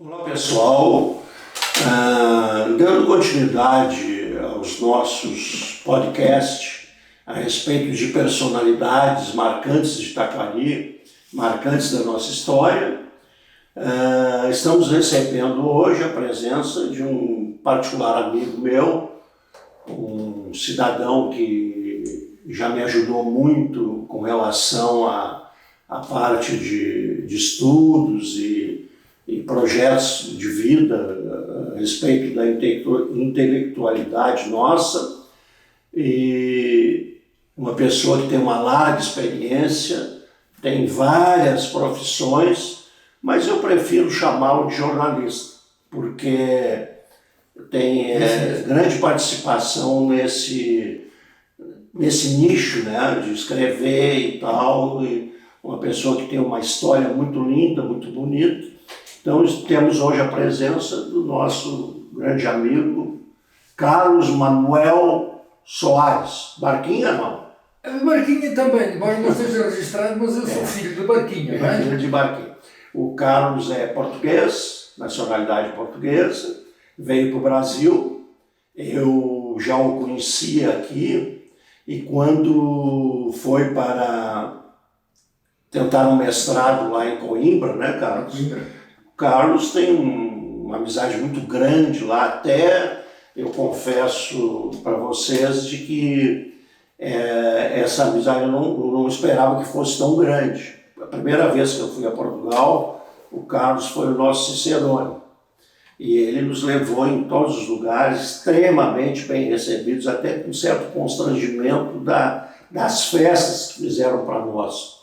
Olá pessoal, dando continuidade aos nossos podcasts a respeito de personalidades marcantes de Taquari, marcantes da nossa história, estamos recebendo hoje a presença de um particular amigo meu, um cidadão que já me ajudou muito com relação à parte de estudos e projetos de vida a respeito da intelectualidade nossa, e uma pessoa que tem uma larga experiência, tem várias profissões, mas eu prefiro chamá-lo de jornalista, porque tem grande participação nesse nicho, né, de escrever e tal, e uma pessoa que tem uma história muito linda, muito bonita. Então, temos hoje a presença do nosso grande amigo Carlos Manuel Soares. Barquinha, não? Barquinha também, embora não esteja registrado, mas eu sou filho de Barquinha, não é? Filho de Barquinha. O Carlos é português, nacionalidade portuguesa, veio para o Brasil. Eu já o conhecia aqui, e quando foi para tentar um mestrado lá em Coimbra, né, Carlos? Coimbra. Carlos tem uma amizade muito grande lá, até eu confesso para vocês de que essa amizade eu não esperava que fosse tão grande. A primeira vez que eu fui a Portugal, o Carlos foi o nosso cicerone, e ele nos levou em todos os lugares, extremamente bem recebidos, até com certo constrangimento das festas que fizeram para nós.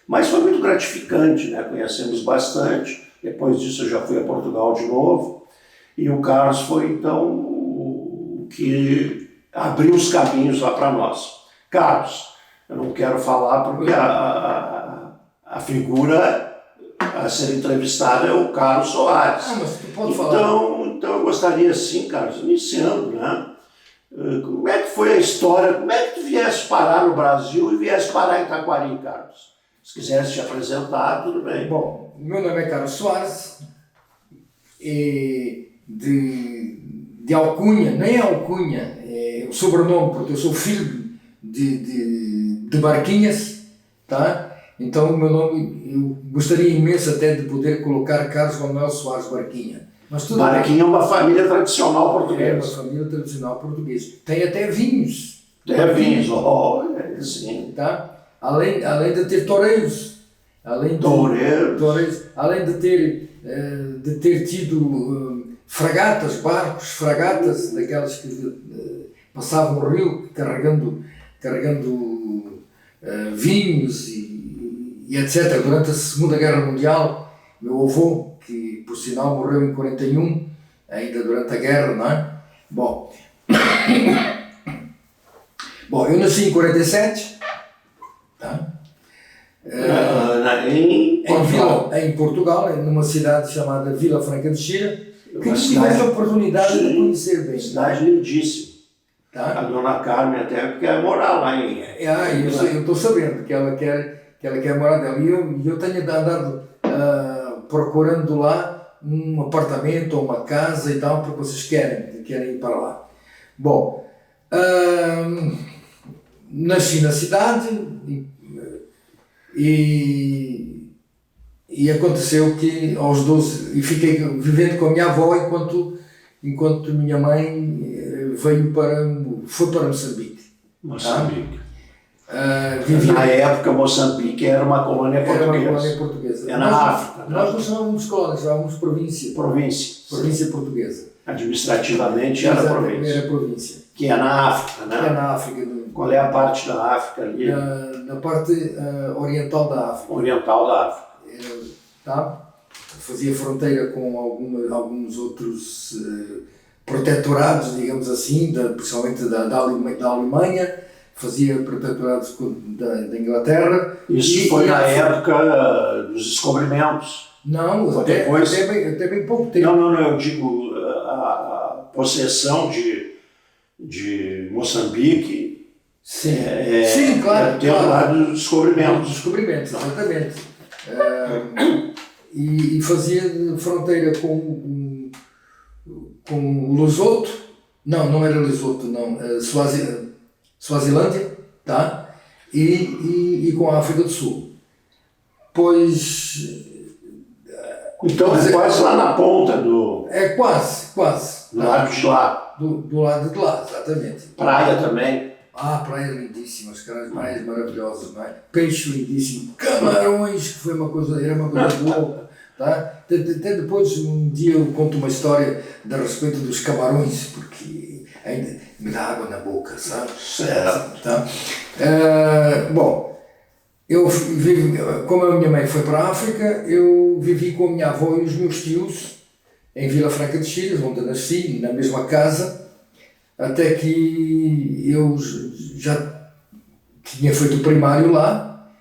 Mas foi muito gratificante, né? Conhecemos bastante. Depois disso eu já fui a Portugal de novo, e o Carlos foi então o que abriu os caminhos lá para nós. Carlos, eu não quero falar porque a figura a ser entrevistada é o Carlos Soares. Mas tu pode falar. Então eu gostaria, sim, Carlos, iniciando, né? Como é que foi a história, como é que tu viesse parar no Brasil e viesse parar em Taquari, Carlos? Se quisesse te apresentar, tudo bem. Bom, o meu nome é Carlos Soares, e de alcunha, nem é alcunha, é o sobrenome, porque eu sou filho de Barquinhas, tá? Então o meu nome, eu gostaria imenso até de poder colocar Carlos Manuel Soares Barquinha. Mas tudo Barquinha é uma família tradicional portuguesa. É uma família tradicional portuguesa. Tem até vinhos. Tem vinhos, sim. Tá? Além de ter toureiros, além de ter tido fragatas, daquelas que passavam o rio carregando vinhos e etc. Durante a Segunda Guerra Mundial, meu avô, que por sinal morreu em 41, ainda durante a guerra, não é? Bom, eu nasci em 47, tá? Em Portugal, numa cidade chamada Vila Franca de Xira, que não tivesse a oportunidade de conhecer bem. Cidade lindíssima. Tá? A dona Carmen até quer morar lá em... eu estou sabendo que ela quer morar dela. E eu tenho andado procurando lá um apartamento ou uma casa e tal, porque vocês querem ir para lá. Bom, nasci na cidade e aconteceu que aos 12, e fiquei vivendo com a minha avó enquanto minha mãe foi para Moçambique. Moçambique. Na época, Moçambique era uma colônia portuguesa. É na África. Nós não chamávamos colônia, chamávamos província. Província portuguesa. Administrativamente era província. Era província. Que é na África, né? Que é na África. Qual é a parte da África ali? Na parte oriental da África. Oriental da África. Tá? Fazia fronteira com alguns outros protetorados, digamos assim, principalmente da Alemanha, fazia protetorados da Inglaterra. Isso foi na época dos descobrimentos? Não, até bem pouco tempo. Não, eu digo a possessão de Moçambique. Sim, sim, claro. Lá dos descobrimentos. Exatamente. e fazia fronteira com o Lesoto, não era Lesoto, não, Suazilândia, tá? E com a África do Sul. Pois... Então é quase lá na ponta do... É quase. Do lado de lá. Do lado de lá, exatamente. Praia também. Praias lindíssimas, praias maravilhosas, não é? Peixe lindíssimo, camarões, que era uma coisa louca, tá? Até depois, um dia eu conto uma história a respeito dos camarões, porque ainda me dá água na boca, sabe? Certo. Tá? Bom, eu vivi, como a minha mãe foi para a África, eu vivi com a minha avó e os meus tios em Vila Franca de Xira, onde eu nasci, na mesma casa, até que eu já tinha feito o primário lá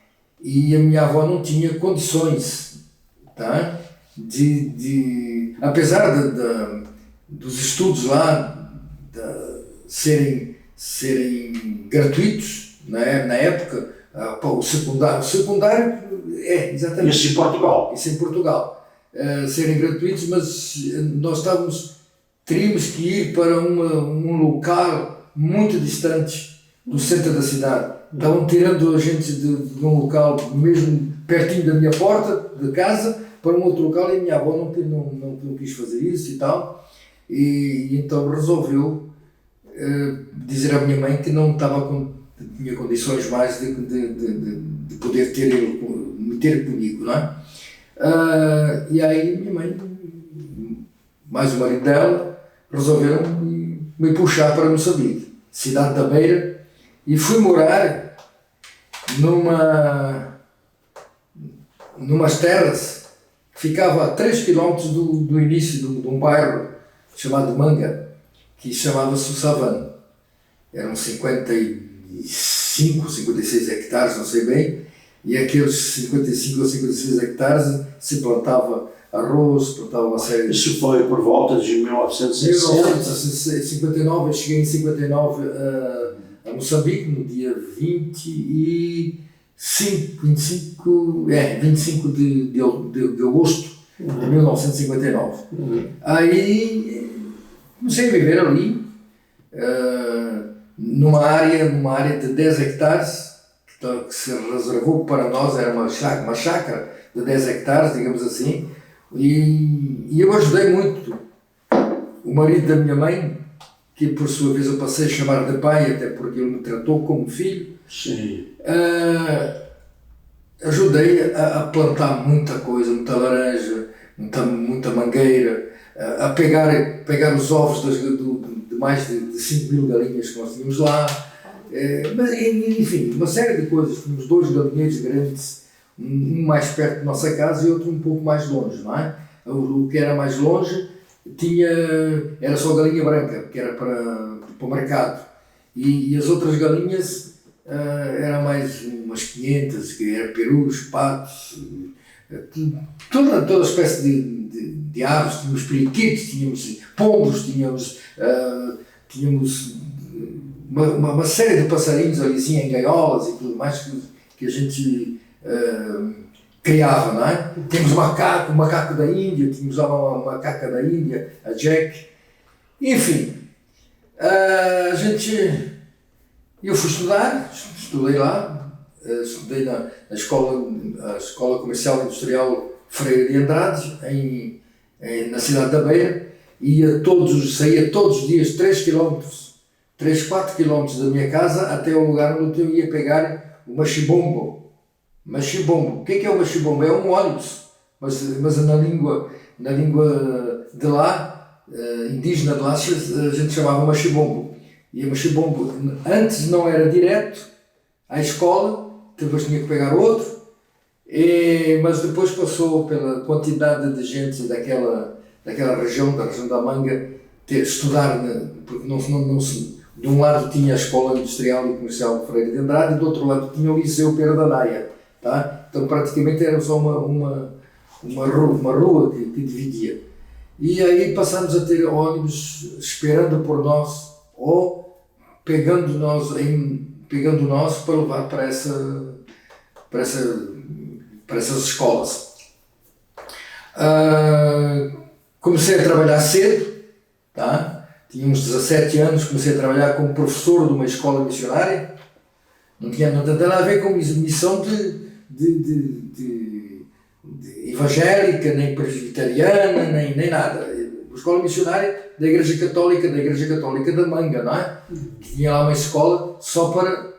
e a minha avó não tinha condições, tá? Apesar dos estudos lá serem gratuitos, né? Na época, o secundário exatamente. Isso em Portugal. Isso em Portugal. Serem gratuitos, mas nós teríamos que ir para um local muito distante do centro da cidade. Estavam tirando a gente de um local mesmo pertinho da minha porta de casa para um outro local e a minha avó não quis fazer isso e tal. E então resolveu dizer à minha mãe que não tinha condições mais de poder meter comigo, não é? E aí minha mãe, mais o marido dela, resolveram me puxar para Moçambique, cidade da Beira, e fui morar numas terras que ficava a 3 km do início de um bairro chamado Manga, que chamava-se o Savane. Eram 55, 56 hectares, não sei bem, e aqueles 55 ou 56 hectares se plantava arroz, plantava uma série de... Isso foi por volta de 1960. 1959, eu cheguei em 59 a Moçambique, no dia 25 de agosto de 1959. Aí comecei a viver ali, numa área de 10 hectares, que se reservou para nós, era uma chácara de 10 hectares, digamos assim, e eu ajudei muito o marido da minha mãe, que por sua vez eu passei a chamar de pai, até porque ele me tratou como filho. Sim. Ajudei a plantar muita coisa, muita laranja, muita mangueira, a pegar os ovos de mais de 5 mil galinhas que nós tínhamos lá. Enfim, uma série de coisas. Tínhamos 2 galinheiros grandes, um mais perto da nossa casa e outro um pouco mais longe, não é? O que era mais longe era só galinha branca, que era para o mercado, e as outras galinhas eram mais umas 500, que era perus, patos, toda espécie de aves. Tínhamos periquitos, tínhamos pombos, tínhamos uma série de passarinhos ali assim, em gaiolas e tudo mais que a gente criava, não é? Tínhamos o macaco da Índia, tínhamos uma macaca da Índia, a Jack. Enfim, eu fui estudei lá, estudei na Escola Comercial e Industrial Freire de Andrade, na cidade da Beira, saía todos os dias 4 km da minha casa até o lugar onde eu ia pegar o machibombo. Machibombo. O que é o machibombo? É um ônibus, mas na língua de lá, indígena de lá, a gente chamava machibombo. E o machibombo antes não era direto à escola, depois tinha que pegar outro, mas depois passou pela quantidade de gente daquela região, da região da Manga, estudar, porque de um lado tinha a Escola Industrial e Comercial Freire de Andrade e do outro lado tinha o Liceu Pera da Naia, tá? Então praticamente era só uma rua que dividia. E aí passámos a ter ônibus esperando por nós ou pegando nós para levar para essas escolas. Comecei a trabalhar cedo, tá? Tinha uns 17 anos, comecei a trabalhar como professor de uma escola missionária. Não tinha nada a ver com missão de evangélica, nem presbiteriana, nem nada. Uma escola missionária da Igreja Católica da Manga, não é? Que tinha lá uma escola só para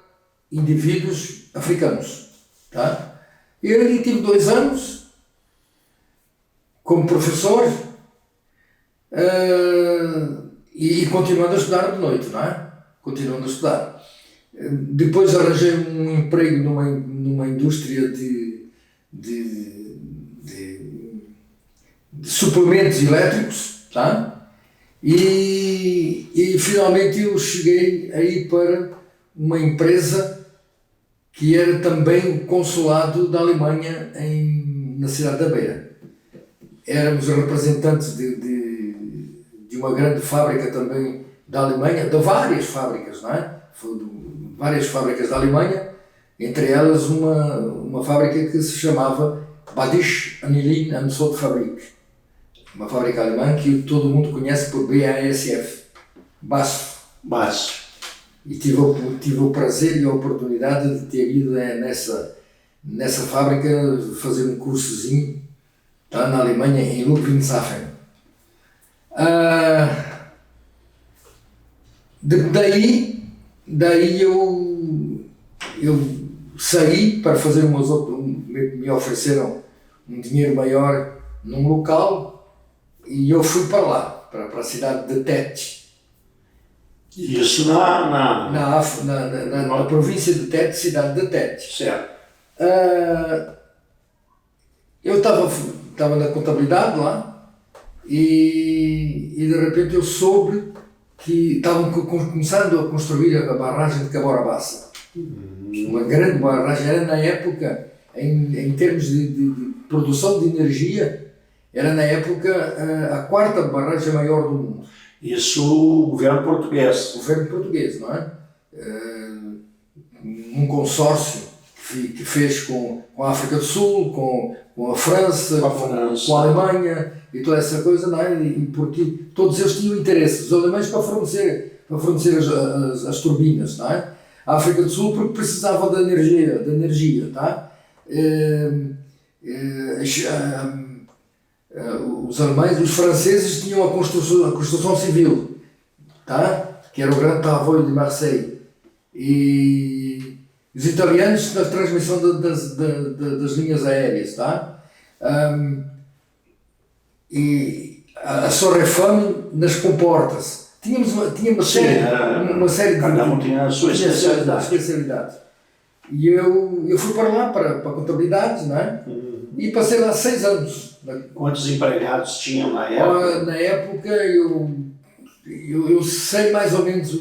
indivíduos africanos, tá? E eu ali tive 2 anos como professor e continuando a estudar de noite, não é? Continuando a estudar. Depois arranjei um emprego numa indústria de suplementos elétricos, tá? E finalmente eu cheguei aí para uma empresa que era também o consulado da Alemanha na cidade da Beira. Éramos representantes de uma grande fábrica também da Alemanha, de várias fábricas, não é? Várias fábricas da Alemanha, entre elas uma fábrica que se chamava Badisch Anilin and Sod Fabrik, uma fábrica alemã que todo mundo conhece por BASF, BASF. E tive o prazer e a oportunidade de ter ido nessa fábrica fazer um cursozinho, tá, na Alemanha, em Ludwigshafen. Daí eu saí para fazer me ofereceram um dinheiro maior num local e eu fui para lá, para a cidade de Tete. Isso na província de Tete, cidade de Tete. Certo. Eu estava na contabilidade lá e de repente eu soube que estavam começando a construir a barragem de Cabora Bassa. Uma grande barragem, era na época, em termos de produção de energia, era na época a 4ª barragem maior do mundo. Isso o governo português. O governo português, não é? Um consórcio que fez com a África do Sul, com a França, com a Alemanha e toda essa coisa, não é? E porque todos eles tinham interesse, os alemães para fornecer as turbinas, não é? A África do Sul porque precisava da energia, tá? Os alemães, os franceses tinham a construção civil, tá? Que era o Grande Tramway de Marseille, e os italianos na transmissão das linhas aéreas, tá? E a Sorefame nas comportas. Tinha uma série de... Cada um tinha a sua especialidade. E eu fui para lá, para a contabilidade, não é? E passei lá 6 anos. Quantos empregados tinham na época? Na época eu sei mais ou menos,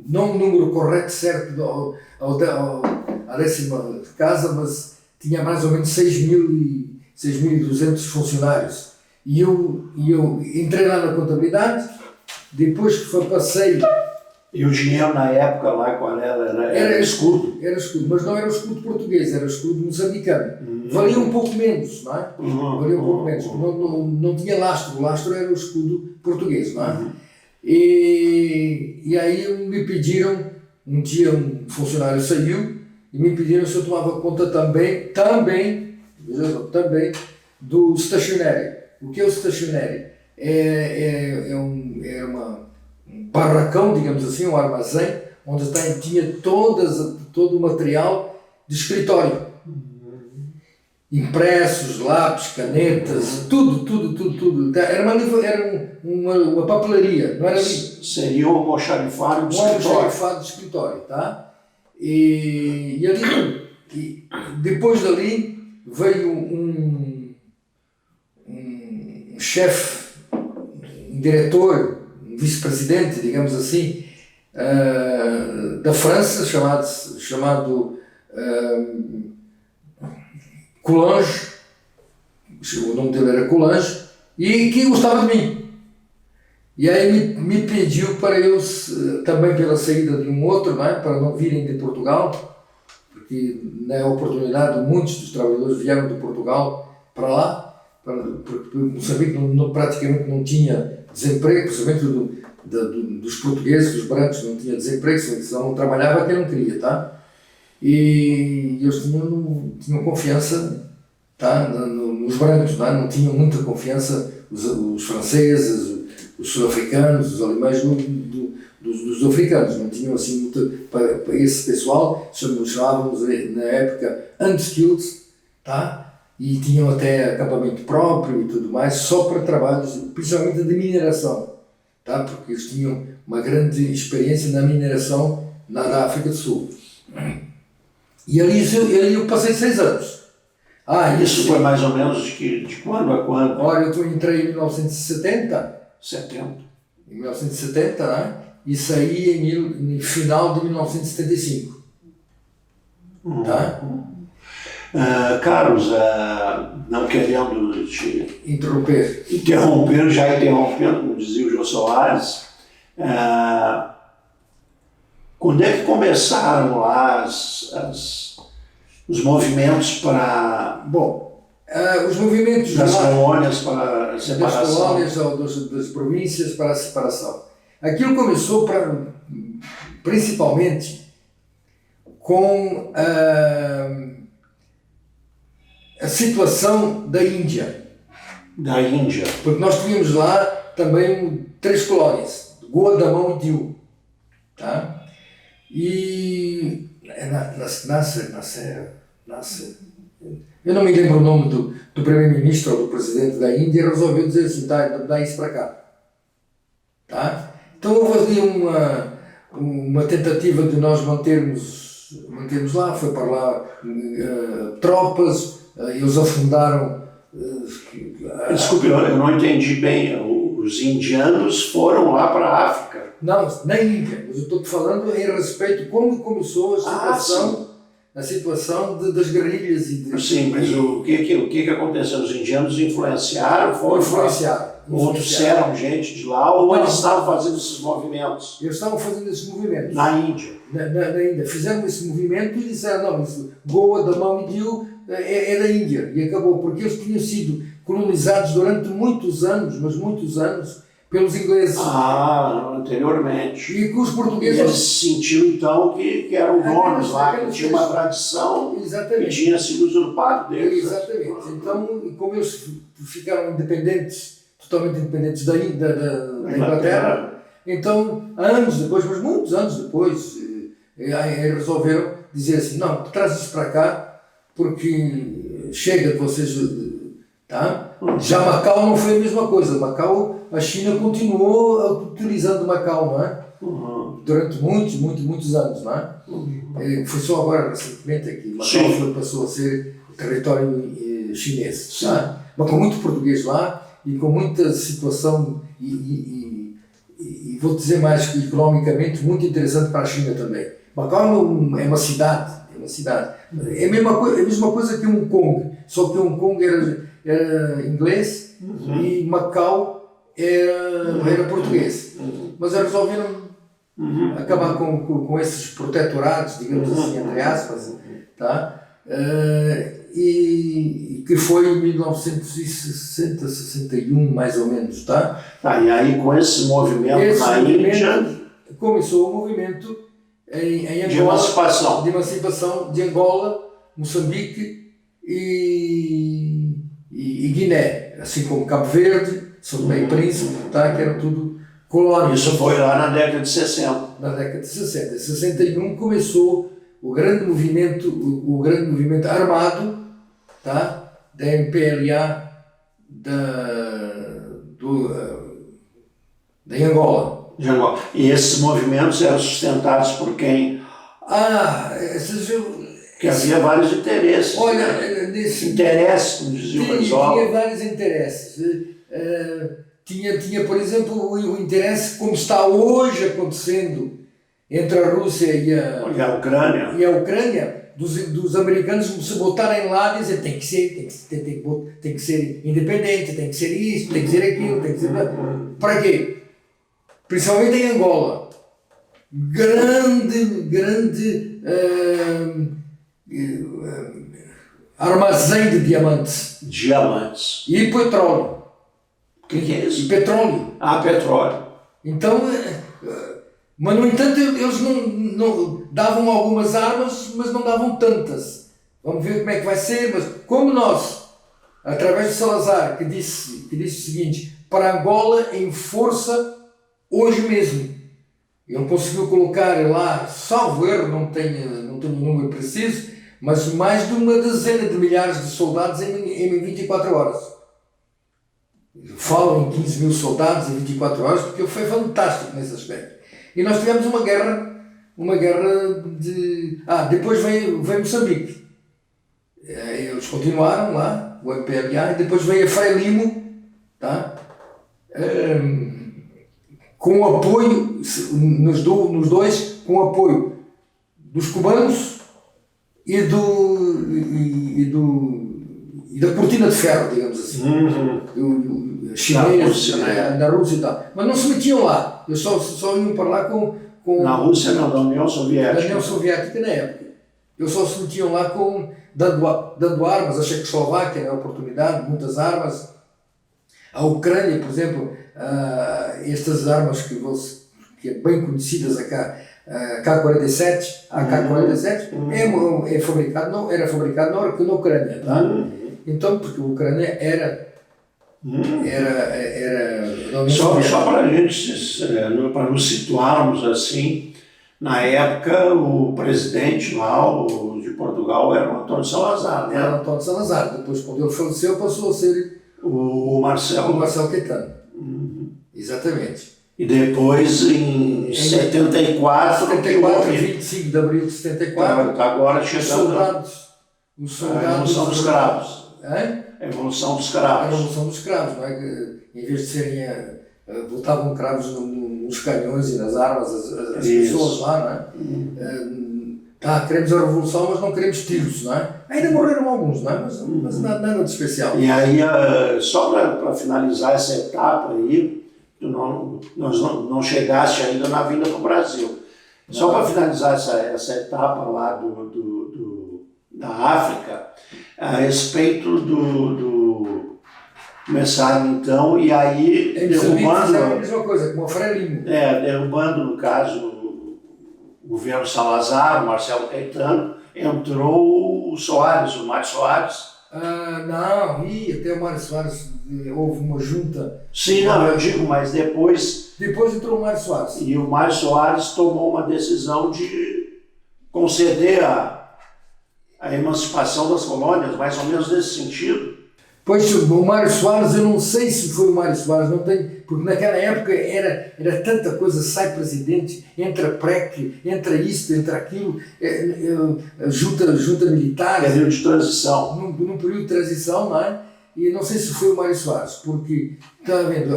não o número correto, certo, à 10ª casa, mas tinha mais ou menos 6.200 funcionários. E eu entrei lá na contabilidade, depois que passei... E o dinheiro na época lá, qual era? Era escudo? Era escudo, mas não era o escudo português, era o escudo moçambicano. Valia um pouco menos, não é? Valia um pouco menos, não tinha lastro, o lastro era o escudo português, não é? E aí me pediram, um dia um funcionário saiu e me pediram se eu tomava conta também do stationário. O que é o stationário? É um barracão, digamos assim, um armazém, onde tinha todo o material de escritório. Impressos, lápis, canetas, tudo. Era uma papelaria, não era livro. Seria um almoxarifado de escritório. Um almoxarifado de escritório, tá? E ali, depois dali, veio um chefe, um diretor, um vice-presidente, digamos assim, da França, chamado Coulange, o nome dele era Coulange, e que gostava de mim. E aí me pediu para eu, também pela saída de um outro, não é? Para não virem de Portugal, porque na oportunidade muitos dos trabalhadores vieram de Portugal para lá, porque Moçambique praticamente não tinha desemprego, principalmente dos portugueses, dos brancos, não tinha desemprego, senão não trabalhava quem não queria, tá? E eles tinham confiança, tá? Nos brancos, não tinham muita confiança, os franceses, os sul-africanos, os alemães dos africanos, não tinham assim muita, para esse pessoal, chamávamos na época unskilled, tá? E tinham até acampamento próprio e tudo mais, só para trabalhos, principalmente de mineração, tá? Porque eles tinham uma grande experiência na mineração na África do Sul. E ali eu passei 6 anos. Isso foi mais ou menos de quando a quando? Olha, eu entrei em 1970. 70. Em 1970, né? E saí no final de 1975. Tá? Carlos, não querendo te interromper, já interrompendo, como dizia o Jô Soares, quando é que começaram lá os movimentos para... os movimentos das colônias para a separação? Das colônias ou das províncias para a separação. Aquilo começou principalmente com a situação da Índia. Da Índia. Porque nós tínhamos lá também 3 colónias, Goa, Damão e Diu. Tá? E nasce. Eu não me lembro o nome do primeiro-ministro ou do presidente da Índia, resolveu dizer assim, dá isso para cá. Tá? Então houve ali uma tentativa de nós mantermos lá, foi para lá tropas, eles afundaram... Desculpe, eu não entendi bem, os indianos foram lá para a África? Não, na Índia, mas eu estou falando em respeito a como começou a situação das guerrilhas e de... Sim, mas o que aconteceu? Os indianos influenciaram? Ou trouxeram gente de lá, ou eles estavam fazendo esses movimentos? Eles estavam fazendo esses movimentos. Na Índia? Na Índia. Fizeram esse movimento e disseram, não, isso, Goa, Damão e Diu é da Índia. E acabou, porque eles tinham sido colonizados durante muitos anos, mas muitos anos, pelos ingleses. Anteriormente. E que os portugueses... E eles sentiram então que eram donos lá, que tinha uma tradição. Exatamente. Que tinha sido usurpado deles. Exatamente. Então, como eles ficaram independentes, totalmente independentes da Inglaterra, então, anos depois, mas muitos anos depois, resolveram dizer assim, não, traz isso para cá, porque chega de vocês... Tá? Já Macau não foi a mesma coisa. Macau, a China continuou utilizando Macau, não é? Durante muitos anos, não é? Foi só agora, recentemente, que Macau passou a ser território chinês. Tá? Mas com muito português lá e com muita situação e vou dizer mais que economicamente muito interessante para a China também. Macau é uma cidade. É a mesma coisa que Hong Kong, só que Hong Kong era inglês e Macau era português. Mas eles resolveram acabar com esses protetorados, digamos assim, entre aspas, tá? E que foi em 1960, 61 mais ou menos. Tá? E aí com esse movimento na Índia... Começou o movimento em Angola, de emancipação de Angola, Moçambique e Guiné, assim como Cabo Verde, São Tomé e Príncipe, tá? Que eram tudo colónias. Isso foi lá na década de 60. Na década de 60. Em 61 começou o grande movimento armado, tá? Da MPLA de Angola. E esses movimentos eram sustentados por quem? Que havia vários interesses. Olha, interesses, como dizia o pessoal. Tinha vários interesses. Tinha, por exemplo, o interesse como está hoje acontecendo entre a Rússia e a Ucrânia, dos americanos se botarem lá e dizer tem que ser independente, tem que ser isso, tem que ser aquilo, tem que ser... Para quê? Principalmente em Angola. armazém de diamantes Diamantes. e petróleo. O que é isso? E petróleo. Ah, petróleo. Então, mas no entanto eles não davam algumas armas, mas não davam tantas. Vamos ver como é que vai ser, mas como nós, através de Salazar, que disse o seguinte, para Angola em força hoje mesmo. Ele conseguiu colocar lá, salvo erro, não tenho o número preciso, mas mais de uma dezena de milhares de soldados em 24 horas. Falam em 15 mil soldados em 24 horas, porque foi fantástico nesse aspecto. E nós tivemos uma guerra de... depois veio Moçambique. Eles continuaram lá, o MPLA, e depois veio a Frelimo, tá? Com apoio, nos dois, com apoio dos cubanos e da cortina de ferro, digamos assim. Chineses, na Rússia e tal. Mas não se metiam lá, eles só iam para lá com... Na Rússia não, da União Soviética. Da União Soviética na época. Eles só se metiam lá dando armas, a Checoslováquia, na oportunidade, muitas armas. A Ucrânia, por exemplo, estas armas que é bem conhecidas, a K-47, era fabricado na Ucrânia, tá? Então, porque a Ucrânia era só para a gente, para nos situarmos assim, na época o presidente lá de Portugal era o Antônio Salazar, né? Era o Antônio Salazar. Depois, quando ele faleceu, passou a ser o Marcelo Caetano. Exatamente. E depois, em 74, 25 de abril de 74, agora chegando os soldados, a Revolução dos Cravos. A Revolução dos Cravos. A Revolução dos Cravos, não é? Que, em vez de serem, botavam cravos nos canhões e nas armas, as pessoas lá, não é? Queremos a Revolução, mas não queremos tiros, não é? Ainda morreram alguns, não é? Mas nada de especial. E aí, só para finalizar essa etapa aí, nós não chegaste ainda na vinda para o Brasil. Só para finalizar essa etapa lá da África, a respeito começaram então, e aí derrubando a mesma coisa, como a Frelimo. Derrubando, no caso, o governo Salazar, o Marcelo Caetano, entrou o Mário Soares. Até o Mário Soares houve uma junta. Sim, eu digo, mas depois... Depois entrou o Mário Soares. E o Mário Soares tomou uma decisão de conceder a emancipação das colônias, mais ou menos nesse sentido. Pois, o Mário Soares, eu não sei se foi o Mário Soares, não tenho, porque naquela época era tanta coisa, sai presidente, entra PREC, entra isto, entra aquilo, junta militar. Período de transição. Num período de transição, não é? E não sei se foi o Mário Soares, porque, está vendo,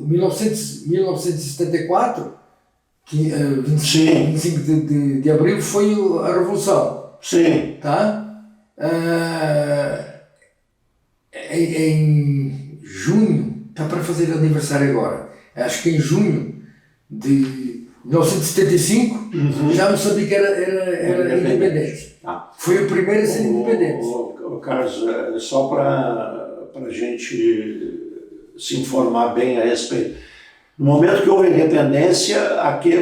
1974, 25 de abril, foi a Revolução. Sim. Tá? Em junho, está para fazer aniversário agora, acho que em junho de 1975, já Moçambique era independente. Foi o primeiro a ser independente. Carlos, só para a gente se informar bem a respeito. No momento que houve a independência,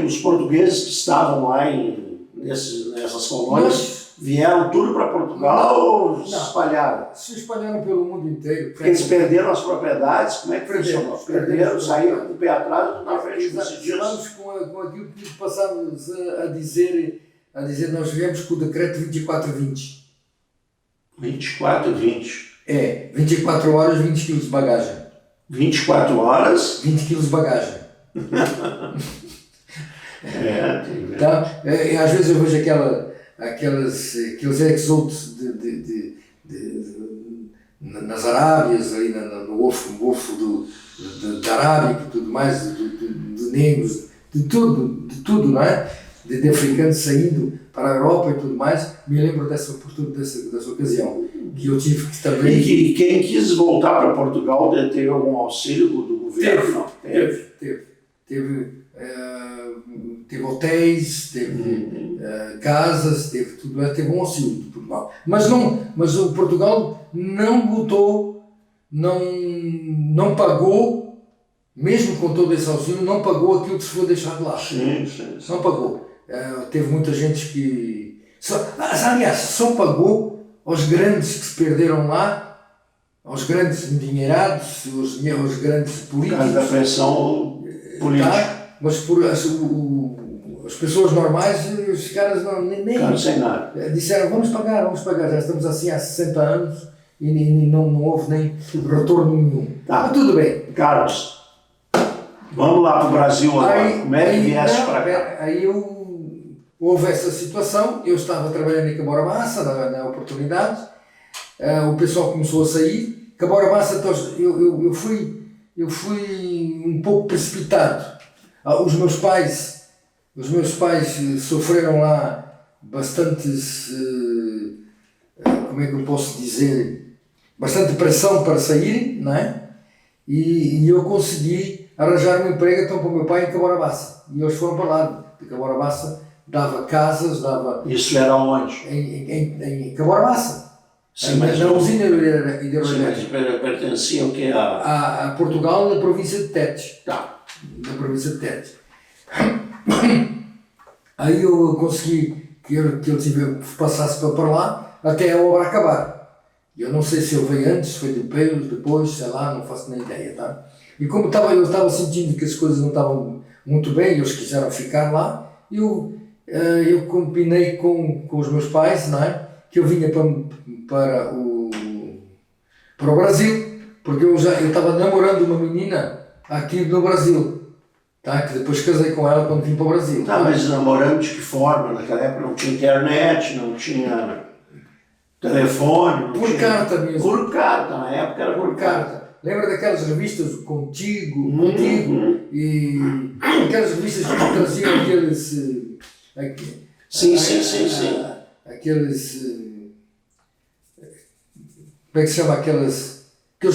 os portugueses que estavam lá nessas colônias vieram tudo para Portugal ou se espalharam? Se espalharam pelo mundo inteiro. Porque eles perderam as propriedades, como é que funcionou? Perderam, saíram com o pé atrás na frente dos Vamos com aquilo que passamos a dizer, nós viemos com o decreto 2420. 2420. 24 horas, 20 quilos de bagagem. 24 horas? 20 quilos de bagagem. Tá? Às vezes eu vejo aqueles exodos nas Arábias, ali no Golfo da Arábia e tudo mais, de negros, de tudo, não é? De africanos saindo para a Europa e tudo mais. Me lembro dessa ocasião, que eu tive que também... E quem quis voltar para Portugal teve algum auxílio do governo? Teve hotéis, teve casas, teve tudo, teve um auxílio de Portugal. Mas o Portugal não botou, não pagou, mesmo com todo esse auxílio, não pagou aquilo que se foi deixar de lá. Sim. Não pagou. Teve muita gente que... aliás, só pagou aos grandes que se perderam lá, aos grandes endinheirados, os grandes políticos. Por causa da pressão política. Tá? Mas as pessoas normais, os caras nem Ficaram sem nada. disseram, vamos pagar, já estamos assim há 60 anos e não houve nem retorno nenhum. Tá. Mas tudo bem. Carlos, vamos lá para o Brasil agora. Como é que vieste para cá? Aí houve essa situação, eu estava trabalhando em Caborabassa, na oportunidade, o pessoal começou a sair. Caborabassa, eu fui um pouco precipitado. Os meus pais sofreram lá bastantes, como é que eu posso dizer, bastante pressão para saírem, não é? E eu consegui arranjar um emprego então para o meu pai em Caborabassa. E eles foram para lá, de Caborabassa, dava casas, dava... Isso era onde? Em Caborabassa. Sim, mas na usina hidroelétrica. Mas pertencia o quê? A Portugal, na província de Tete. Tá. Na província de Tete. Aí eu consegui que ele passasse para lá até a obra acabar. Eu não sei se ele veio antes, foi depois, sei lá, não faço nem ideia, tá? E como eu estava sentindo que as coisas não estavam muito bem, eles quiseram ficar lá, eu combinei com os meus pais, não é? Que eu vinha para o Brasil, porque eu estava namorando uma menina aqui no Brasil, tá? Que depois casei com ela quando vim para o Brasil. Tá, mas namorando de que forma? Naquela época não tinha internet, não tinha telefone. Por carta mesmo. Por carta, na época era por carta. Lembra daquelas revistas Contigo, e aquelas revistas que traziam aqueles... Sim. Aqueles... Como é que se chama? Aqueles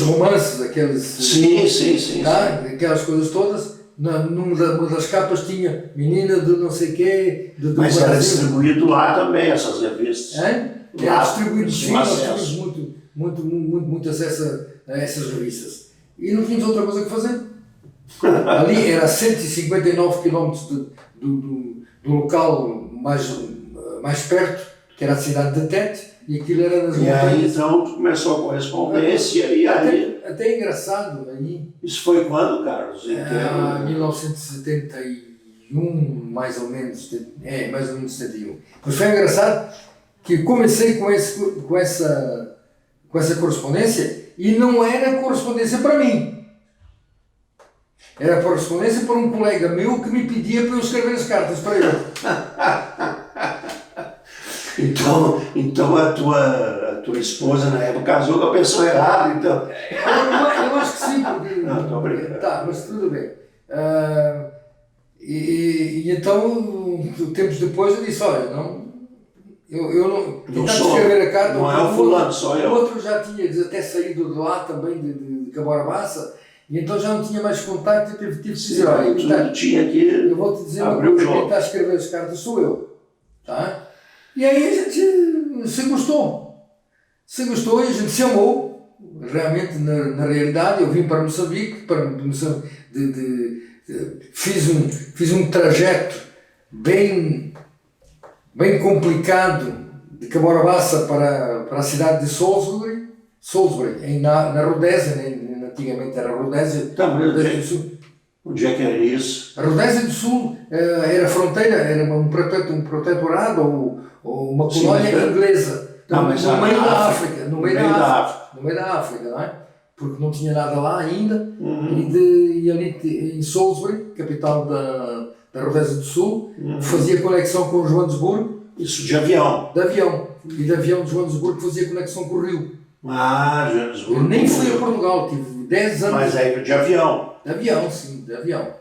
romances, aqueles... Sim. Tá? Aquelas coisas todas. Numa das capas tinha menina de não sei quê, do Mas Brasil. era distribuído lá também, essas revistas. Era distribuído, sim, nós tínhamos muito acesso a essas revistas. E não tínhamos outra coisa que fazer. Ali era a 159 km do local mais perto, que era a cidade de Tete, e aquilo era nas montanhas. E aí então tu começou a correspondência e aí... Até engraçado aí. Isso foi quando, Carlos? Em 1971, mais ou menos. Mais ou menos 71. Mas foi engraçado que comecei com essa correspondência e não era correspondência para mim. Era correspondência para um colega meu que me pedia para eu escrever as cartas para ele. Então a tua esposa na época casou com a pessoa errada, então. Eu acho que sim, porque... Não, estou brincando. Tá, mas tudo bem. E então, tempos depois eu disse, olha, eu não tentaste escrever a carta. Não é o fulano, só eu. O outro já tinha até saído de lá também, de Caborabassa, e então já não tinha mais contato e tive que dizer, olha, eu vou-te dizer uma coisa, quem está a escrever as cartas sou eu. Tá? E aí a gente se gostou e a gente se amou, realmente na realidade. Eu vim para Moçambique, fiz um trajeto bem complicado de Caborabassa para a cidade de Salisbury, na Rodésia, antigamente era Rodésia. Rodésia do Sul. Onde é que era isso? A Rodésia do Sul era fronteira, era um protetorado ou uma colónia inglesa. Não, mas no meio da África. No meio da África, não é? Porque não tinha nada lá ainda. E ali em Salisbury, capital da Rodésia do Sul, fazia conexão com Joanesburgo. Isso de avião? De avião. E de avião de Joanesburgo fazia conexão com o Rio. Joanesburgo. Eu nem fui a Portugal, tive 10 anos. Mas aí de avião? De avião, sim, de avião.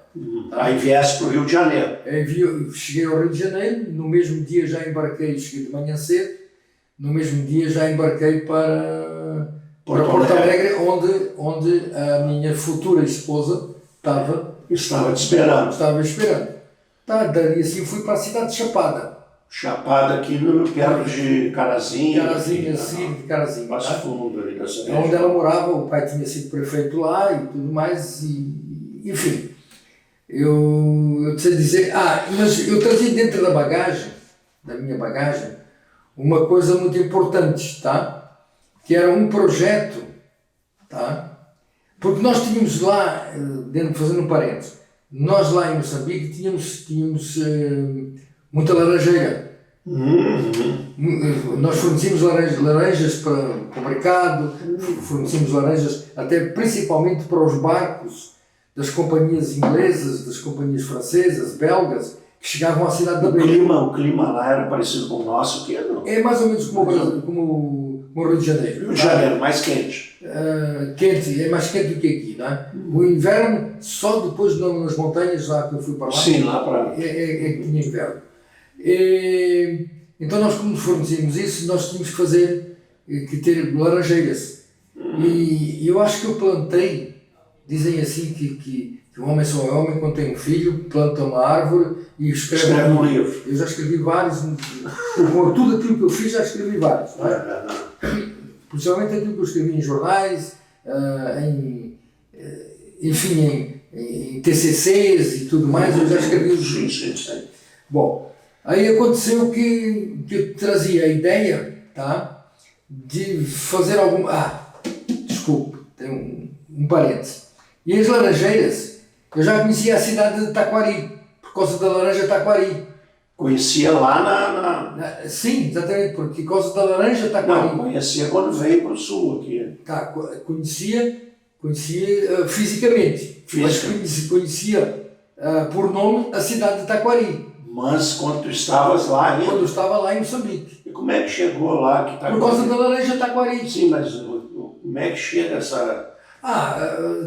Tá. Aí viesse para o Rio de Janeiro? Cheguei ao Rio de Janeiro, no mesmo dia já embarquei, cheguei de manhã cedo, no mesmo dia já embarquei para Porto Alegre, onde a minha futura esposa estava te esperando. Estava esperando. E assim fui para a cidade de Chapada. Chapada aqui perto de Carazinho. Carazinho, assim, de Carazinho. Mais Tá? fundo ali dessa É onde ela morava, o pai tinha sido prefeito lá e tudo mais, e, enfim. Eu sei dizer, mas eu trazia dentro da bagagem, da minha bagagem, uma coisa muito importante, tá? Que era um projeto, tá? Porque nós tínhamos lá, fazendo um parênteses, nós lá em Moçambique tínhamos muita laranjeira. Nós fornecíamos laranjas para o mercado, fornecíamos laranjas até principalmente para os barcos das companhias inglesas, das companhias francesas, belgas, que chegavam à cidade da Beira. O clima lá era parecido com o nosso aqui, não? É mais ou menos como o Rio de Janeiro. Rio de Janeiro, mais quente. Quente, é mais quente do que aqui, não é? O inverno, só depois nas montanhas lá que eu fui para lá, sim, lá para... é que tinha inverno. Então nós, como fornecíamos isso, nós tínhamos que ter laranjeiras. E eu acho que eu plantei, dizem assim que o homem só é homem quando tem um filho, planta uma árvore e escreve um livro. Eu já escrevi vários, com tudo aquilo que eu fiz já escrevi vários. Não é? Principalmente aquilo que eu escrevi em jornais, enfim, em TCCs e tudo mais, eu já escrevi. Sim. Bom, aí aconteceu que eu trazia a ideia, tá, de fazer algum... desculpe, tem um parênteses. E as laranjeiras, eu já conhecia a cidade de Taquari, por causa da laranja Taquari. Conhecia lá Sim, exatamente, por causa da laranja Taquari. Não, conhecia quando veio para o sul aqui. Tá, conhecia fisicamente, mas conhecia por nome a cidade de Taquari. Mas quando tu estavas lá ainda? Quando eu estava lá em Moçambique. E como é que chegou lá? Por causa da laranja Taquari. Sim, mas como é que chega essa...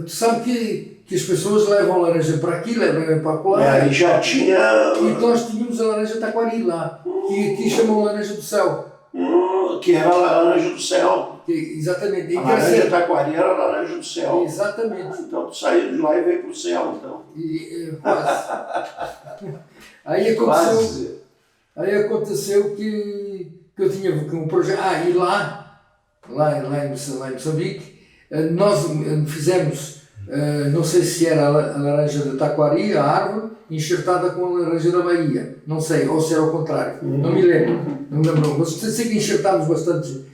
tu sabe que as pessoas levam laranja para aqui, levam para lá. Aí já tinha... E nós tínhamos a laranja Taquari lá, que aqui chamam laranja do céu. Que era a laranja do céu. Exatamente. A laranja Taquari era a laranja do céu. Exatamente. Então tu saiu de lá e veio para o céu, então. Quase. Aí aconteceu que eu tinha um projeto. E lá em Moçambique, nós fizemos, não sei se era a laranja de Taquari, a árvore, enxertada com a laranja da Bahia. Não sei, ou se era o contrário. Não me lembro. Mas sei que enxertámos bastantes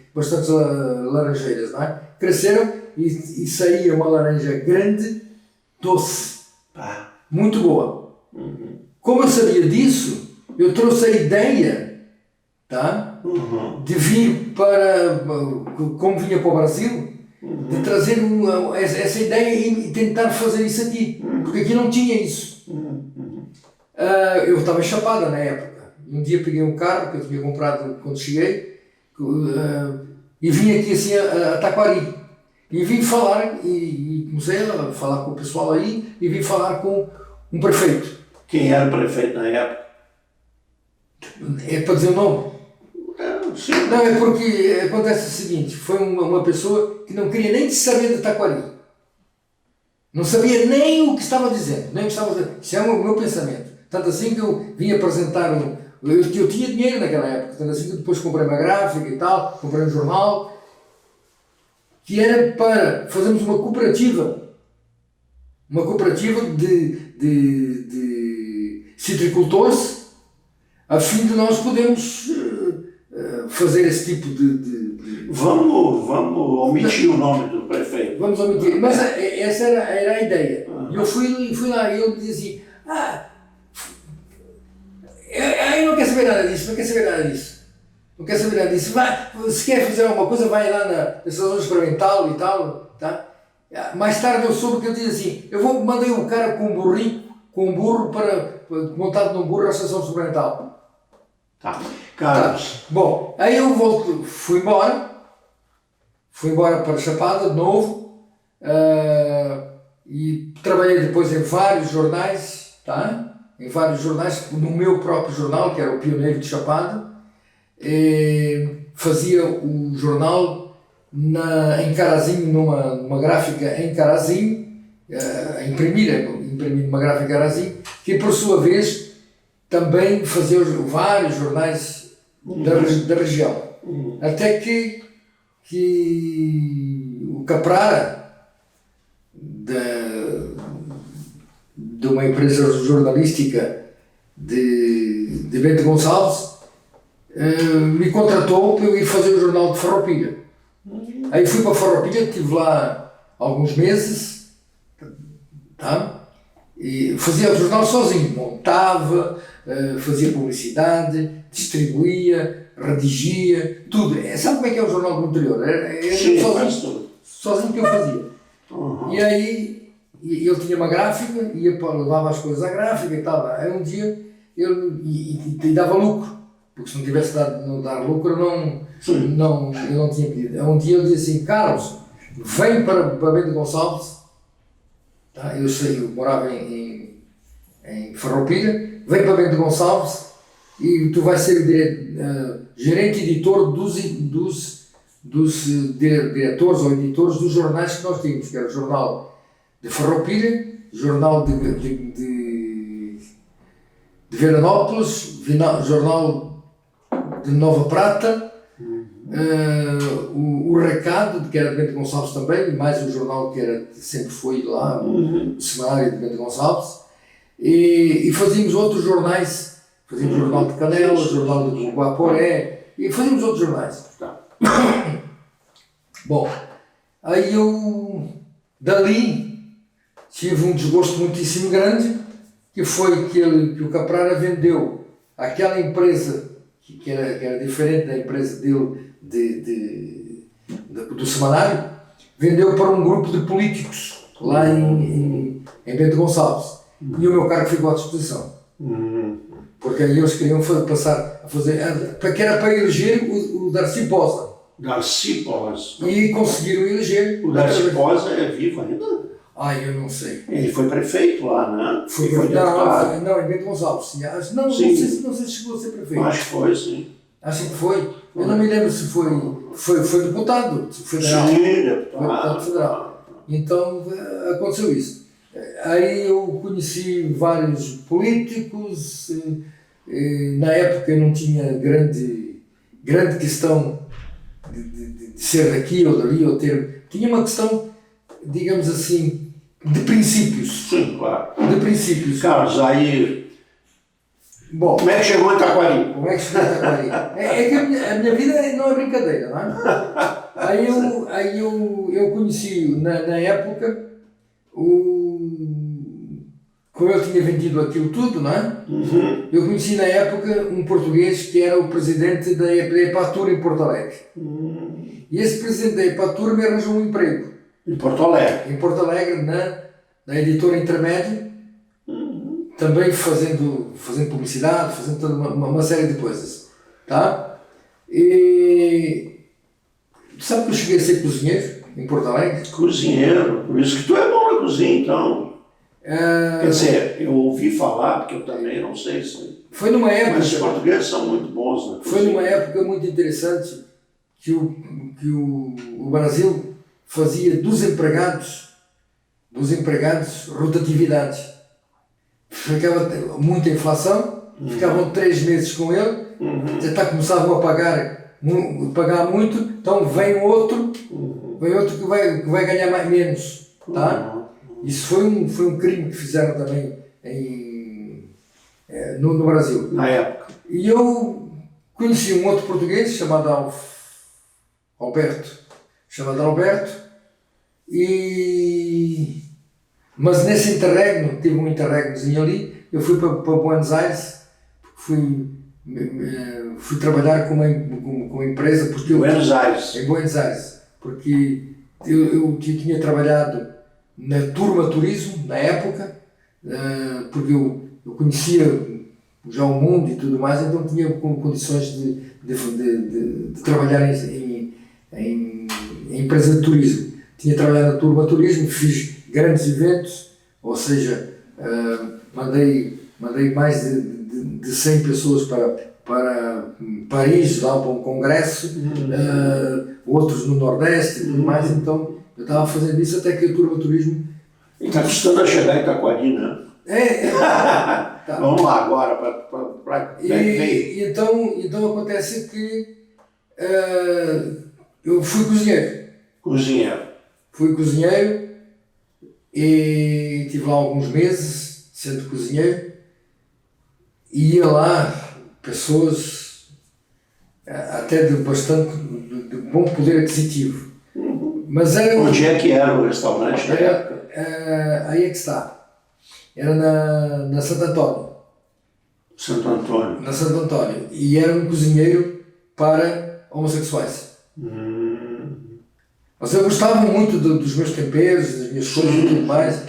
laranjeiras, não é? Cresceram e saía uma laranja grande, doce. Muito boa. Como eu sabia disso, eu trouxe a ideia, tá? De vir como vinha para o Brasil, de trazer essa ideia e tentar fazer isso aqui, porque aqui não tinha isso. Eu estava chapada na época. Um dia peguei um carro que eu tinha comprado quando cheguei e vim aqui assim a Taquari. E vim falar, e comecei a falar com o pessoal aí, e vim falar com um prefeito. Quem era o prefeito na época? É para dizer o nome? Sim. Não, é porque acontece o seguinte, foi uma pessoa que não queria nem saber de Taquari. Não sabia nem o que estava dizendo, nem o que estava dizendo. Isso é o meu pensamento. Tanto assim que eu vim apresentar eu tinha dinheiro naquela época, tanto assim que depois comprei uma gráfica e tal, comprei um jornal, que era para fazermos uma cooperativa de citricultores, a fim de nós podermos fazer esse tipo de... Vamos omitir o nome do prefeito. Vamos omitir, mas essa era a ideia. E eu fui lá e ele dizia assim, eu não quero saber nada disso, não quer saber nada disso. Se quer fazer alguma coisa, vai lá na estação experimental e tal, tá? Mais tarde eu soube que eu disse assim, mandei um cara com um burro montado num burro à estação experimental. Tá. Carlos. Bom, aí eu fui embora para Chapada de novo, e trabalhei depois em vários jornais, tá? No meu próprio jornal, que era o Pioneiro de Chapada, fazia o jornal em Carazinho, numa gráfica em Carazinho, imprimir uma gráfica em Carazinho, que por sua vez também fazia vários jornais da região. Até que o Caprara, de uma empresa jornalística de Bento Gonçalves, me contratou para eu ir fazer o jornal de Farroupilha. Aí fui para Farroupilha, estive lá alguns meses, tá? E fazia o jornal sozinho, montava, fazia publicidade, distribuía, redigia, tudo. Sabe como é que é o jornal do interior? Sim, sozinho que eu fazia. E aí ele tinha uma gráfica, levava as coisas à gráfica e tal. Aí um dia ele dava lucro, porque se não tivesse não dar lucro eu não tinha pedido. Um dia ele disse assim: Carlos, vem para Bento Gonçalves, tá? Eu morava em Farroupilha, vem para Bento Gonçalves e tu vais ser gerente editor dos diretores ou editores dos jornais que nós tínhamos, que era o jornal de Farroupilha, jornal de Veranópolis, jornal de Nova Prata, o Recado, que era de Bento Gonçalves também, e mais um jornal que sempre foi lá, o semanário de Bento Gonçalves, e fazíamos outros jornais, fazíamos o jornal de Canela, o jornal de Guaporé, e fazíamos outros jornais. Bom, aí eu dali tive um desgosto muitíssimo grande, que foi que o Caprara vendeu aquela empresa que era diferente da empresa dele do semanário, vendeu para um grupo de políticos lá em Bento Gonçalves. E o meu cargo ficou à disposição. Porque aí eles queriam passar a fazer, que era para eleger o Darcy Posa. Darcy Posa. E conseguiram eleger. O Darcy Posa é vivo ainda? Eu não sei. Ele foi prefeito lá, né? Foi deputado. Não, em Bento Gonçalves. Sim. Não sei se chegou a ser prefeito. Acho que foi, sim. Acho que foi. Eu não me lembro se foi deputado federal. Sim, deputado federal. Então aconteceu isso. Aí eu conheci vários políticos. Na época eu não tinha grande questão de ser daqui ou dali, tinha uma questão, digamos assim, de princípios. Sim, claro. De princípios. Carlos, aí... Bom, como é que chegou em Taquari? É que a minha vida não é brincadeira, não é? Aí eu conheci, na época, como eu tinha vendido aquilo tudo, não é? Eu conheci na época um português que era o presidente da Epatur em Porto Alegre. E esse presidente da Epatur me arranjou um emprego. Em Porto Alegre? Em Porto Alegre, na editora Intermédio, também fazendo publicidade, fazendo toda uma série de coisas. Tá? E sabe que eu cheguei a ser cozinheiro em Porto Alegre? Cozinheiro? Por isso que tu é bom na cozinha, então. Quer dizer, eu ouvi falar, porque eu também não sei se... Foi numa época... Mas os portugueses são muito bons na cozinha. Foi numa época muito interessante que o Brasil fazia dos empregados rotatividade. Ficava muita inflação, ficavam 3 meses com ele, já começavam a pagar muito, então vem outro que vai ganhar menos. Tá? Isso foi um crime que fizeram também no Brasil. Na época. E eu conheci um outro português chamado Alberto, mas nesse interregno, tive um interregnozinho ali, eu fui para Buenos Aires, fui trabalhar com uma empresa, porque em Buenos Aires, porque eu tinha trabalhado na Turma Turismo, na época, porque eu conhecia já o mundo e tudo mais, então tinha condições de trabalhar em empresa de turismo. Tinha trabalhado na Turma Turismo, fiz grandes eventos, ou seja, mandei mais de 100 pessoas para Paris, lá para um congresso, outros no Nordeste e tudo mais, então eu estava fazendo isso até que a Turma Turismo... E está custando a chegar em Taquari, né? Tá. Vamos lá agora para Então acontece que eu fui cozinheiro. Fui cozinheiro e estive lá alguns meses sendo cozinheiro e ia lá pessoas até de bom poder aquisitivo. Mas era onde é que era o restaurante na época? Aí é que está. Era na Santo Antônio. Santo Antônio. Na Santo Antônio. E era um cozinheiro para homossexuais. Mas eu gostava muito dos meus temperos, das minhas coisas e tudo mais.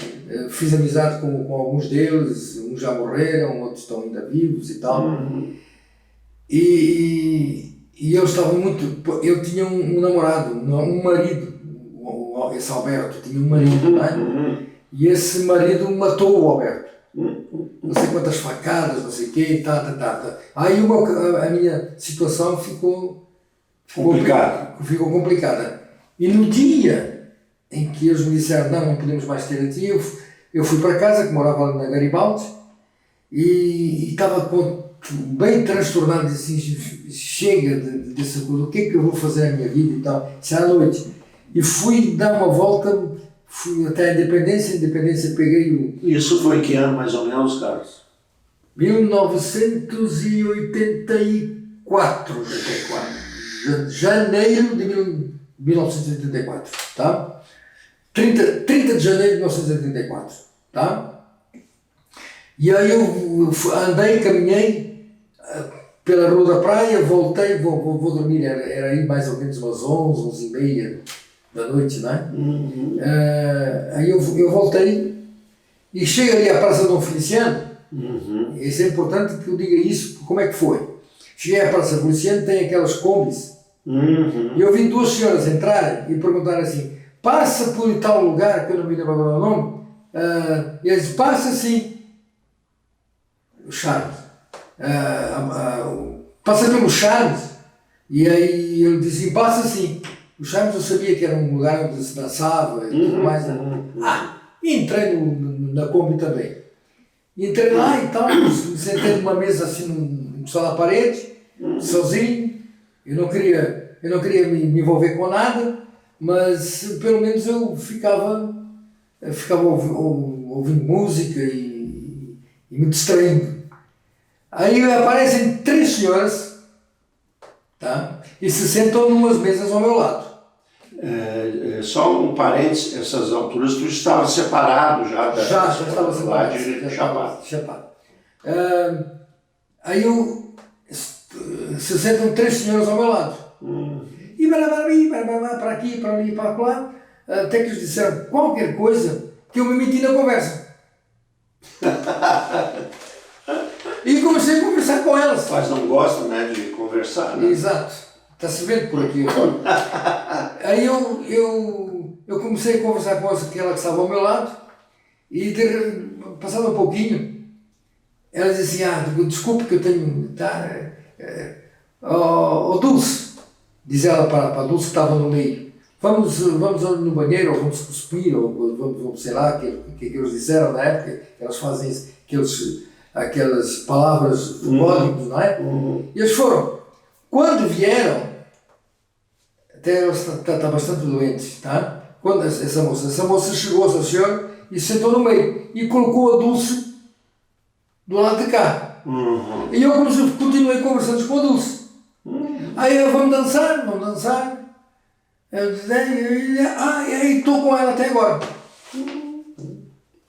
Fiz amizade com alguns deles, uns já morreram, outros estão ainda vivos e tal. E eu estava muito. Eu tinha um namorado, um marido, esse Alberto tinha um marido, não é? E esse marido matou o Alberto. Não sei quantas facadas, não sei o quê, tá. Aí a minha situação ficou complicada. E no dia em que eles me disseram, não podemos mais ter a ti, eu fui para casa, que morava ali na Garibaldi, e estava bem transtornado, assim, chega dessa coisa, o que é que eu vou fazer na minha vida e tal, isso era à noite. E fui dar uma volta, fui até a Independência peguei Isso foi em que ano mais ou menos, Carlos? 1984. Janeiro de 1984, tá? 30 de janeiro de 1984, tá? E aí eu andei, caminhei pela Rua da Praia, voltei, vou dormir, era aí mais ou menos umas 11h30 da noite, né? Aí eu voltei e chego ali à Praça Dom Feliciano. Isso é importante que eu diga isso, como é que foi? Cheguei à Praça Feliciano, tem aquelas combis, e eu vi duas senhoras entrarem e perguntar assim, passa por tal lugar, que eu não me lembro agora o nome, e eles passa assim, o Charles, passa pelo Charles, e aí ele disse, passa assim, o Charles eu sabia que era um lugar onde se dançava e tudo mais, e entrei na Kombi também. Entrei lá e tal, me sentei numa mesa assim, só na parede, sozinho. Eu não queria me envolver com nada, mas pelo menos eu ficava ouvindo música e me distraindo. Aí aparecem três senhoras, tá? E se sentam numas mesas ao meu lado. Só um parênteses, essas alturas tu estava separado já já estava separado. Chapado. Aí se sentam três senhoras ao meu lado. E para aqui, para ali, para lá, até que eles disseram qualquer coisa que eu me meti na conversa. E comecei a conversar com elas. Mas não gostam, né, de conversar, né? Exato. Está-se vendo por aqui. Aí eu comecei a conversar com aquela que estava ao meu lado e passado um pouquinho ela dizia assim, desculpe que eu tenho... Dulce, diz ela para a Dulce que estava no meio, vamos no banheiro, ou vamos cuspir, ou vamos sei lá, que eles disseram na época, que elas fazem aquelas palavras códigos, não é? E eles foram. Quando vieram, até ela está bastante doente, tá? Quando essa moça chegou, essa senhora, e se sentou no meio, e colocou a Dulce do lado de cá. E eu continuei conversando com a Dulce. Aí eu, vamos dançar. E aí estou com ela até agora.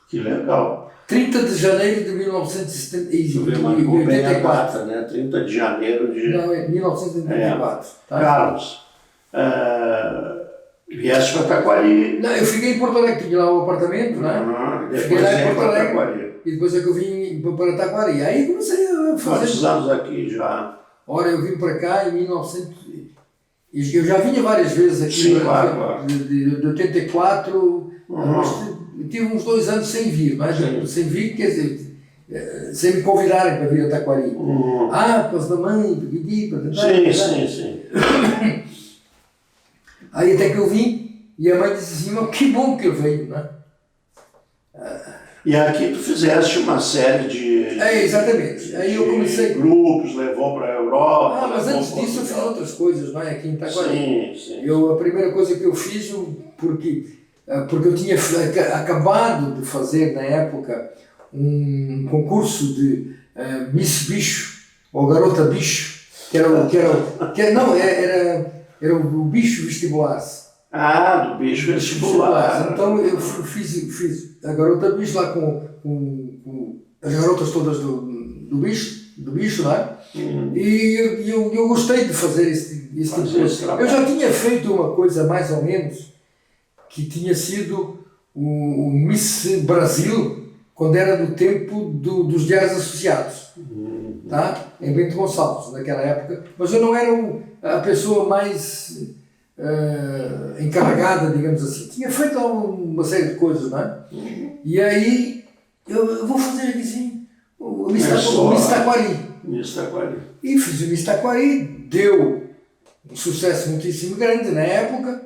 Que legal. 30 de janeiro de 1984. Né? 30 de janeiro de... Não, é 1984. Tá? Carlos, vieste para Taquari. Não, eu fiquei em Porto Alegre, tinha lá o apartamento, né? Fiquei lá em Porto Alegre. E depois é que eu vim para Taquari. Aí comecei a fazer... Quantos anos aqui já? Ora, eu vim para cá em 1900... Eu já vinha várias vezes aqui. Sim, claro. De 84... Eu tive uns 2 anos sem vir, mas sem vir, quer dizer, sem me convidarem para vir a Taquari. Por causa da mãe, pedir, para tentar. Sim. Aí até que eu vim, e a mãe disse assim, mas que bom que eu veio, né? E aqui tu fizeste uma série de... Exatamente. Aí eu comecei... grupos, levou para a Europa... mas antes disso eu fiz outras coisas, não é? Aqui em Itaquari. Sim. A primeira coisa que eu fiz, porque eu tinha acabado de fazer, na época, um concurso de Miss Bicho, ou Garota Bicho, era o Bicho Vestibular. Do Bicho Vestibular. Então eu fiz a Garota Bicho lá com as garotas todas do bicho, não é? E eu gostei de fazer esse tipo de coisa. Eu já tinha feito uma coisa mais ou menos, que tinha sido o Miss Brasil, quando era do tempo dos Diários Associados, tá? Em Bento Gonçalves, naquela época. Mas eu não era a pessoa mais encarregada, digamos assim. Tinha feito uma série de coisas, não é? E aí eu vou fazer aqui sim o Miss Taquari. E fiz o Miss Taquari, deu um sucesso muitíssimo grande na época,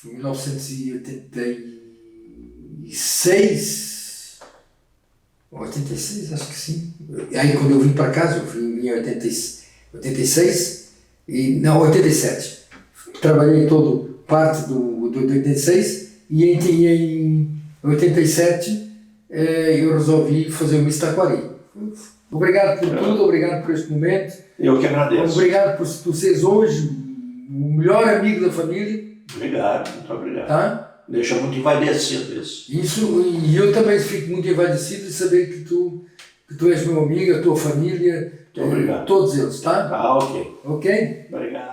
1986, acho que sim. Aí quando eu vim para casa, eu vim em 86, 87. Trabalhei parte do 86 e em 87 eu resolvi fazer o Miss Taquari. Obrigado por tudo, obrigado por este momento. Eu que agradeço. Obrigado por tu seres hoje o melhor amigo da família. Obrigado, muito obrigado. Tá? Deixa muito envaidecido isso. E eu também fico muito envaidecido de saber que tu és meu amigo, a tua família, Muito obrigado. todos eles, tá? Ok. Ok? Obrigado.